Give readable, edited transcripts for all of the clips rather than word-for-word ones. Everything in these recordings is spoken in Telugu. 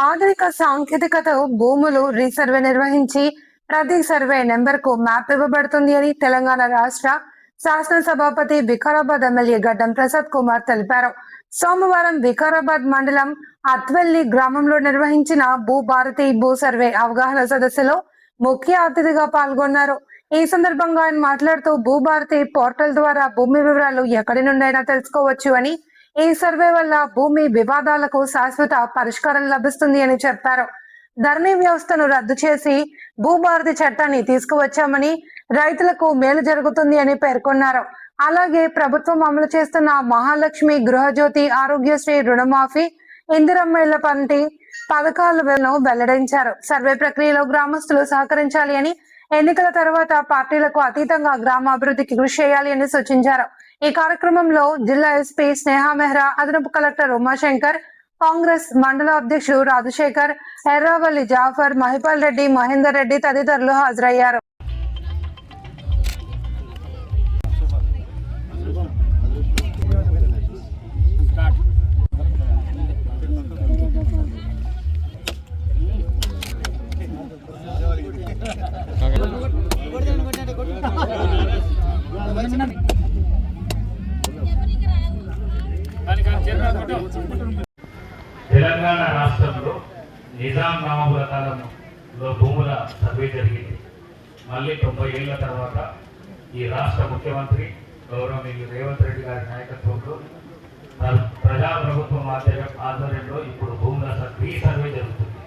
ఆధునిక సాంకేతికత భూములు రీసర్వే నిర్వహించి ప్రతి సర్వే నెంబర్ కు మ్యాప్ ఇవ్వబడుతుంది అని తెలంగాణ రాష్ట్ర శాసనసభాపతి వికారాబాద్ ఎమ్మెల్యే గడ్డం ప్రసాద్ కుమార్ తెలిపారు. సోమవారం వికారాబాద్ మండలం అత్వెల్లి గ్రామంలో నిర్వహించిన భూభారతి భూ సర్వే అవగాహన సదస్సులో ముఖ్య అతిథిగా పాల్గొన్నారు. ఈ సందర్భంగా ఆయన మాట్లాడుతూ భూభారతి పోర్టల్ ద్వారా భూమి వివరాలు ఎక్కడి నుండైనా తెలుసుకోవచ్చు అని, ఈ సర్వే వల్ల భూమి వివాదాలకు శాశ్వత పరిష్కారం లభిస్తుంది అని చెప్పారు. ధరణి వ్యవస్థను రద్దు చేసి భూభారతి చట్టాన్ని తీసుకువచ్చామని, రైతులకు మేలు జరుగుతుంది అని పేర్కొన్నారు. అలాగే ప్రభుత్వం అమలు చేస్తున్న మహాలక్ష్మి, గృహజ్యోతి, ఆరోగ్యశ్రీ, రుణమాఫీ, ఇందిరమ్మ ఇళ్ల వంటి పథకాలను వెల్లడించారు. సర్వే ప్రక్రియలో గ్రామస్తులు సహకరించాలి అని, ఎన్నికల తర్వాత పార్టీలకు అతీతంగా గ్రామాభివృద్ధికి కృషి చేయాలి అని సూచించారు. ఈ కార్యక్రమంలో జిల్లా ఎస్పీ స్నేహ మెహ్రా, అదనపు కలెక్టర్ ఉమాశంకర్, కాంగ్రెస్ మండల అధ్యక్షుడు రాజశేఖర్, ఎర్రావల్లి జాఫర్, మహిపాల్ రెడ్డి, మహేందర్ రెడ్డి తదితరులు హాజరయ్యారు. తెలంగాణ రాష్ట్రంలో నిజాం నవాబుల కాలంలో భూముల సర్వే జరిగింది. మళ్ళీ 90 ఏళ్ల తర్వాత ఈ రాష్ట్ర ముఖ్యమంత్రి గౌరవనీయులు రేవంత్ రెడ్డి గారి నాయకత్వంలో ప్రజాప్రభుత్వం ఆధ్వర్యంలో ఇప్పుడు భూముల సర్వే జరుగుతుంది.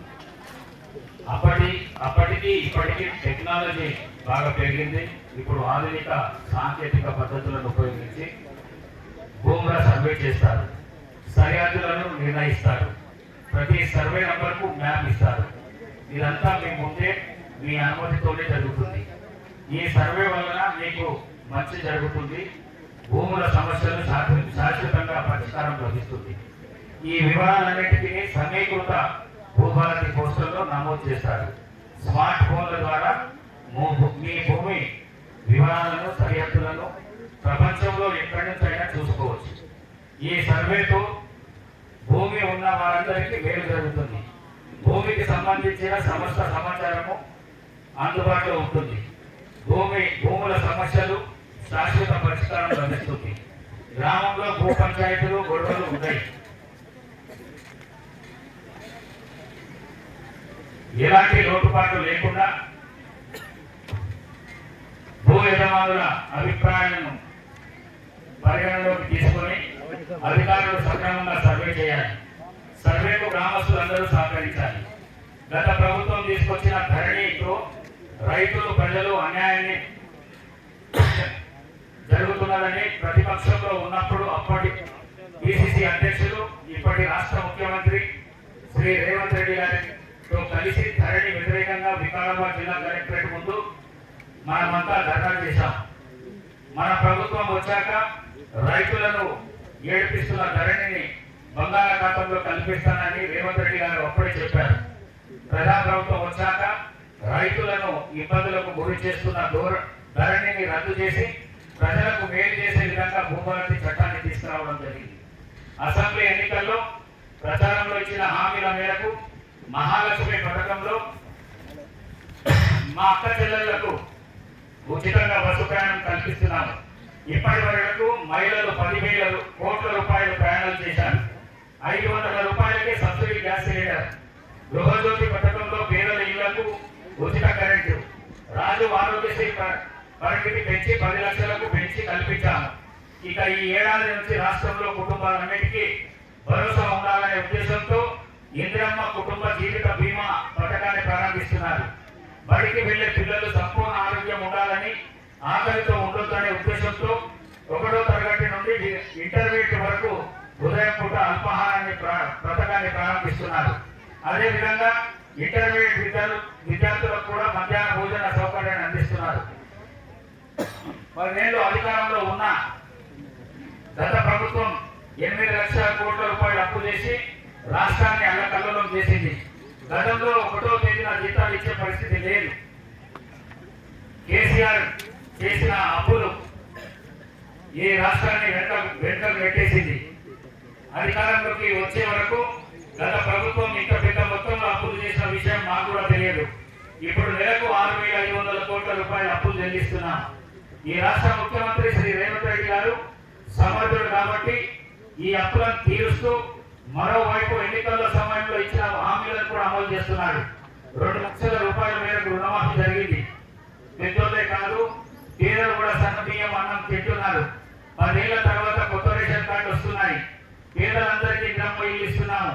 అప్పటికి ఇప్పటికీ టెక్నాలజీ బాగా పెరిగింది. ఇప్పుడు ఆధునిక సాంకేతిక పద్ధతులను ఉపయోగించి భూముల సర్వే చేస్తారు, సరిహద్దులను నిర్ణయిస్తారు, ప్రతి సర్వే నంబర్కు మ్యాప్ ఇస్తారు. ఇదంతా మీ ముందే మీ అనుమతితోనే జరుగుతుంది. ఈ సర్వే వలన మీకు మంచి జరుగుతుంది, భూముల సమస్యలు శాశ్వతంగా పరిష్కారం లభిస్తుంది. ఈ వివరాలన్నింటినీ సమీకృత భూభారతి పోస్టర్లో నమోదు చేస్తారు. స్మార్ట్ ఫోన్ల ద్వారా మీ భూమి వివరాలను, సరిహద్దులను ప్రపంచంలో ఎక్కడి నుంచైనా చూసుకోవచ్చు. ఈ సర్వేతో భూమి ఉన్న వారందరికీ మేలు జరుగుతుంది. భూమికి సంబంధించిన సమస్త సమాచారము అందుబాటులో ఉంటుంది. భూముల సమస్యలు శాశ్వత పరిష్కారం లభిస్తుంది. గ్రామంలో భూ పంచాయతీలు, గొడవలు ఉంటాయి. ఎలాంటి లోటుపాట్లు లేకుండా భూ యజమానుల అభిప్రాయాలను పరిగణలోకి తీసుకొని అధికారులు సక్రమంగా సర్వే చేయాలి. సర్వేకు గ్రామస్తులందరూ సహకరించాలి. గత ప్రభుత్వం తీసుకొచ్చిన ధరణితో రైతులు, ప్రజలు అన్యాయాన్ని జరుగుతున్నదని ప్రతిపక్షంలో ఉన్నప్పుడు అప్పటి పిసిసి అధ్యక్షులు, ఇప్పటి రాష్ట్ర ముఖ్యమంత్రి శ్రీ రేవంత్ రెడ్డి గారితో కలిసి ధరణి వ్యతిరేకంగా వికారాబాద్ జిల్లా కలెక్టరేట్ ముందు మనమంతా ధర్నా చేశాం. మన ప్రభుత్వం వచ్చాక రైతులను ఏడిపిస్తున్న ధరణిని బంగాళాఖాతంలో కల్పిస్తానని రేవంత్ రెడ్డి గారు అప్పుడే చెప్పారు. ప్రజాప్రభుత్వం వచ్చాక రైతులను ఇబ్బందులకు గురి చేస్తున్న ధరణిని రద్దు చేసి ప్రజలకు మేలు చేసే విధంగా భూభారతి చట్టాన్ని తీసుకురావడం జరిగింది. అసెంబ్లీ ఎన్నికల్లో ప్రచారంలో ఇచ్చిన హామీల మేరకు మహాలక్ష్మి పథకంలో మా అక్క చెల్లెళ్లకు ఉచితంగా బస్సు ప్రయాణం కల్పిస్తున్నాము. ఇప్పటి వరకు మహిళలు 10,000 కోట్ల రూపాయలు ప్రయాణాలు చేశారు. 500 రూపాయలకే సబ్సిడీ గ్యాస్ సిలిండర్. గృహజ్యోతి పథకంలో పేదల ఇళ్లకు ఉచిత కరెంటు. రాజు ఆరోగ్యశ్రీ పరిమితి పెంచి 10 లక్షలకు పెంచి కల్పించాము. ఇక ఈ ఏడాది నుంచి రాష్ట్రంలో కుటుంబాలన్నిటికీ భరోసా ఉండాలనే ఉద్దేశంతో ఇందిరమ్మ కుటుంబ జీవిత బీమా పథకాన్ని ప్రారంభిస్తున్నారు. బడికి వెళ్లే పిల్లలు సంపూర్ణ ఆరోగ్యం ఉండాలని, ఆకలితో ఉండొద్దనే ఉద్దేశంతో 1వ తరగతి నుండి ఇంటర్మీడియట్ వరకు ఉదయం పూట అల్పాహారాన్ని పథకాన్ని ప్రారంభిస్తున్నారు. అదేవిధంగా ఇంటర్మీడియట్ విద్యార్థులకు కూడా మధ్యాహ్న భోజన సౌకర్యాన్ని అందిస్తున్నారు. 10 ఏళ్ళు అధికారంలో ఉన్న గత ప్రభుత్వం 8 లక్షల కోట్ల రూపాయలు అప్పు చేసి రాష్ట్రాన్ని అల్లకల్లోలం చేసింది. గతంలో 1వ తేదీన జీతాలు ఇచ్చే పరిస్థితి లేదు. కేసీఆర్ చేసిన అప్పులు ఈ రాష్ట్రాన్ని వెంటకు పెట్టేసింది. అధికారంలోకి వచ్చే వరకు గత ప్రభుత్వం ఇంత పెద్ద మొత్తంలో అప్పులు చేసిన విషయం మాకు కూడా తెలియదు. ఇప్పుడు నెలకు 6,500 కోట్ల రూపాయల అప్పులు చెల్లిస్తున్నాం. ఈ రాష్ట్ర ముఖ్యమంత్రి శ్రీ రేవంత్ రెడ్డి గారు సమర్థుడు కాబట్టి ఈ అప్పులను తీరుస్తూ మరోవైపు ఎన్నికల సమయంలో ఇచ్చిన హామీలను కూడా అమలు చేస్తున్నాడు. 2 లక్షల రూపాయల మేరకు రుణమాఫీ జరిగింది. పెద్దోళ్ళే కాదు, పేదలు కూడా సన్న బియ్యం అన్నం తింటున్నారు. 10 ఏళ్ల తర్వాత కొత్త రేషన్ కార్డు వస్తున్నాయి. పేదలందరికీ గ్రామ ఇల్లు ఇస్తున్నాము.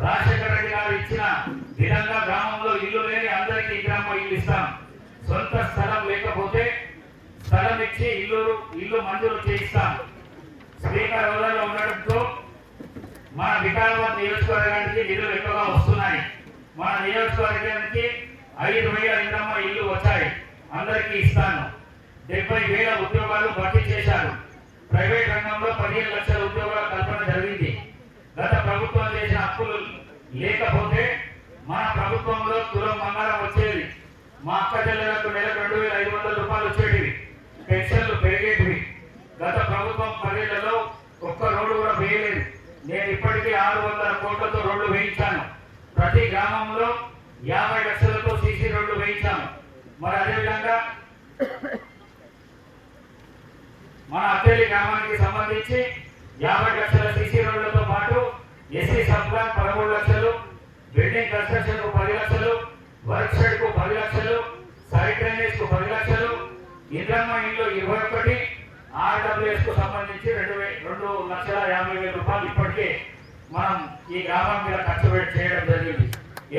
రాజశేఖర రెడ్డి గారు ఇచ్చిన విధంగా గ్రామంలో ఇల్లు లేని అందరికీ గ్రామ ఇల్లు ఇస్తాం. సొంత స్థలం లేకపోతే స్థలం ఇచ్చి ఇల్లు మంజూరు చేయిస్తాం. స్పీకర్ హోదాలో ఉండడంతో మన వికారాబాద్ నియోజకవర్గానికి నిధులు ఎక్కువగా వస్తున్నాయి. మన నియోజకవర్గానికి 5,000 ఇంద్రమ్మ ఇల్లు వచ్చాయి. అందరికీ ఇస్తాను. 70,000 ఉద్యోగాలు భర్తీ చేశారు. ప్రైవేట్ రంగంలో 15 లక్షల ఉద్యోగాల కల్పన జరిగింది. గత ప్రభుత్వం చేసిన అప్పులు లేకపోతే మన ప్రభుత్వంలో తులం బంగారం వచ్చేది. మా అక్క చెల్లెలకు నెలకు 2,500 రూపాయలు వచ్చేటివి. పెన్షన్లు పెరిగేటివి. గత ప్రభుత్వం 10 ఏళ్లలో ఒక్క రోడ్డు కూడా వేయలేదు. నేను ఇప్పటికీ 600 కోట్లతో రోడ్లు వేయించాను. ప్రతి గ్రామంలో 50 లక్షలతో సీసీ రోడ్లు వేయించాను. మరి అదేవిధంగా మన అత్తేలి గ్రామానికి సంబంధించి 50 లక్షల సీసీ రోడ్లతో పాటు ఎస్సీ సబ్ ప్లాన్ 13 లక్షలు, బిల్డింగ్ కన్స్ట్రక్షన్ కు 10 లక్షలు, వర్క్ షెడ్ కు 10 లక్షలు, సైడ్ డ్రైనేజ్ కు 10 లక్షలు, ఇంద్రమ్మ ఇల్లు 21, ఆర్డబ్ల్యూఎస్ కు సంబంధించి 2,50,000 రూపాయలు ఇప్పటికే మనం ఈ గ్రామం మీద ఖర్చు చేయడం జరిగింది.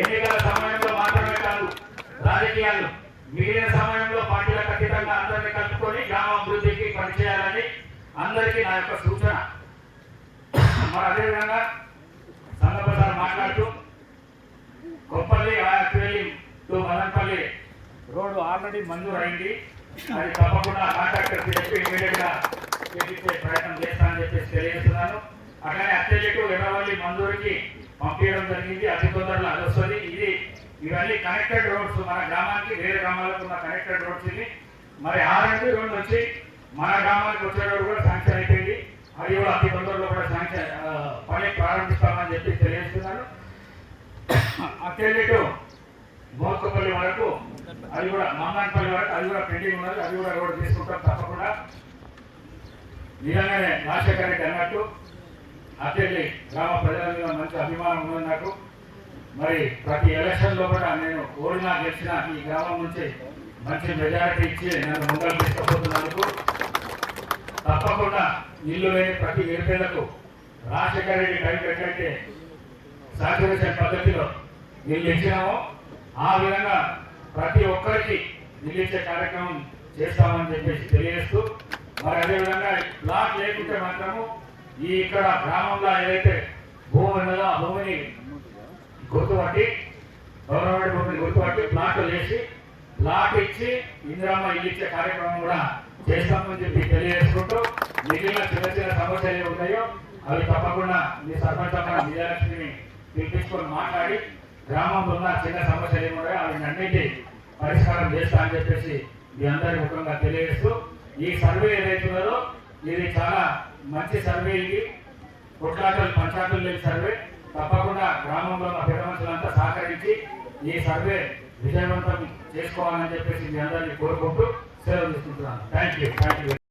ఎన్నికల సమయంలో మాత్రమే కాదు, రాజకీయాలు మిగిలిన సమయంలో పార్టీలకు అతీతంగా అందరినీ కలుపుకొని గ్రామ అభివృద్ధికి పనిచేయాలని అందరికీ నా యొక్క సూచన. మరి అదేవిధంగా సందర్భాలు మాట్లాడుతూ Koppalli actually to Madanapalle road already మంజూరు అయింది. అది తప్పకుండా కాంట్రాక్టర్ చెప్పి ఇమీడియట్ గా చేపించే ప్రయత్నం చేస్తానని చెప్పేసి తెలియజేస్తున్నాను. అట్లానే అత్యధిక ఎర్రవల్లి మంజూరుకి పంపించడం జరిగింది. అతి తొందరలో అది వస్తుంది. ఇవన్నీ కనెక్టెడ్ రోడ్స్, మన గ్రామానికి వేరే గ్రామాలకు ఉన్న కనెక్టెడ్ రోడ్స్ ఇవి. మరి ఆర్ఎండ్బి రోడ్లు వచ్చి మన గ్రామానికి వచ్చే రోడ్డు కూడా శాంక్షన్ అయిపోయింది. అది కూడా అతి తొందరలో కూడా శాంక్షన్ పని ప్రారంభిస్తామని చెప్పి తెలియజేస్తున్నాను. అత్యధిక మోత్కపల్లి వరకు అది కూడా మామనాన్పల్లి వరకు అది కూడా పెండింగ్ ఉన్నది. అది కూడా రోడ్డు తీసుకుంటాం తప్పకుండా. నిజంగానే రాజశేఖర రెడ్డి అన్నట్టు అత్యల్లి గ్రామ ప్రజల మీద మంచి అభిమానం ఉన్నది నాకు. మరి ప్రతి ఎలక్షన్లో కూడా నేను ఓడినా గెలిచిన ఈ గ్రామం నుంచి మంచి మెజారిటీ ఇచ్చి నన్ను ముందలు తీసుకుపోతున్నందుకు తప్పకుండా ఇల్లు లేని ప్రతి నిరుపేదలకు రాజశేఖర రెడ్డి టైం ఎక్కడైతే సాచురేషన్ పద్ధతిలో ఇల్లు ఇచ్చినామో ఆ విధంగా ప్రతి ఒక్కరికి ఇల్లు ఇచ్చే కార్యక్రమం చేస్తామని చెప్పేసి తెలియజేస్తూ, మరి అదేవిధంగా ప్లాట్ లేకుంటే మాత్రము ఈ ఇక్కడ గ్రామంలో ఏదైతే భూమి ఉన్నదో ఆ భూమిని గుర్తుపట్టి గవర్నమెంట్ భూమిని గుర్తుపట్టి ప్లాట్లు వేసి ప్లాట్ ఇచ్చి ఇందిరమ్మ ఇల్లు ఇచ్చే కార్యక్రమం కూడా చేస్తామని చెప్పి తెలియజేసుకుంటూ, మిగిలిన చిన్న చిన్న సమస్యలు ఏమి ఉన్నాయో అవి తప్పకుండా మీ సర్పంచ్ విజయలక్ష్మిని పిలిపించుకొని మాట్లాడి గ్రామంలో ఉన్న చిన్న సమస్యలు ఏమి ఉన్నాయో అవి అన్నింటి పరిష్కారం చేస్తా అని చెప్పేసి మీ అందరి ముఖ్యంగా తెలియజేస్తూ, ఈ సర్వే ఏదైతున్నదో ఇది చాలా మంచి సర్వే. ఇది కొట్లాటలు పంచాయతీలు లేని సర్వే. తప్పకుండా గ్రామంలో ఉన్న పెద్ద మనుషులంతా సహకరించి ఈ సర్వే విజయవంతం చేసుకోవాలని చెప్పేసి మీ అందరినీ కోరుకుంటూ సెలవు తీసుకుంటున్నాను. Thank you.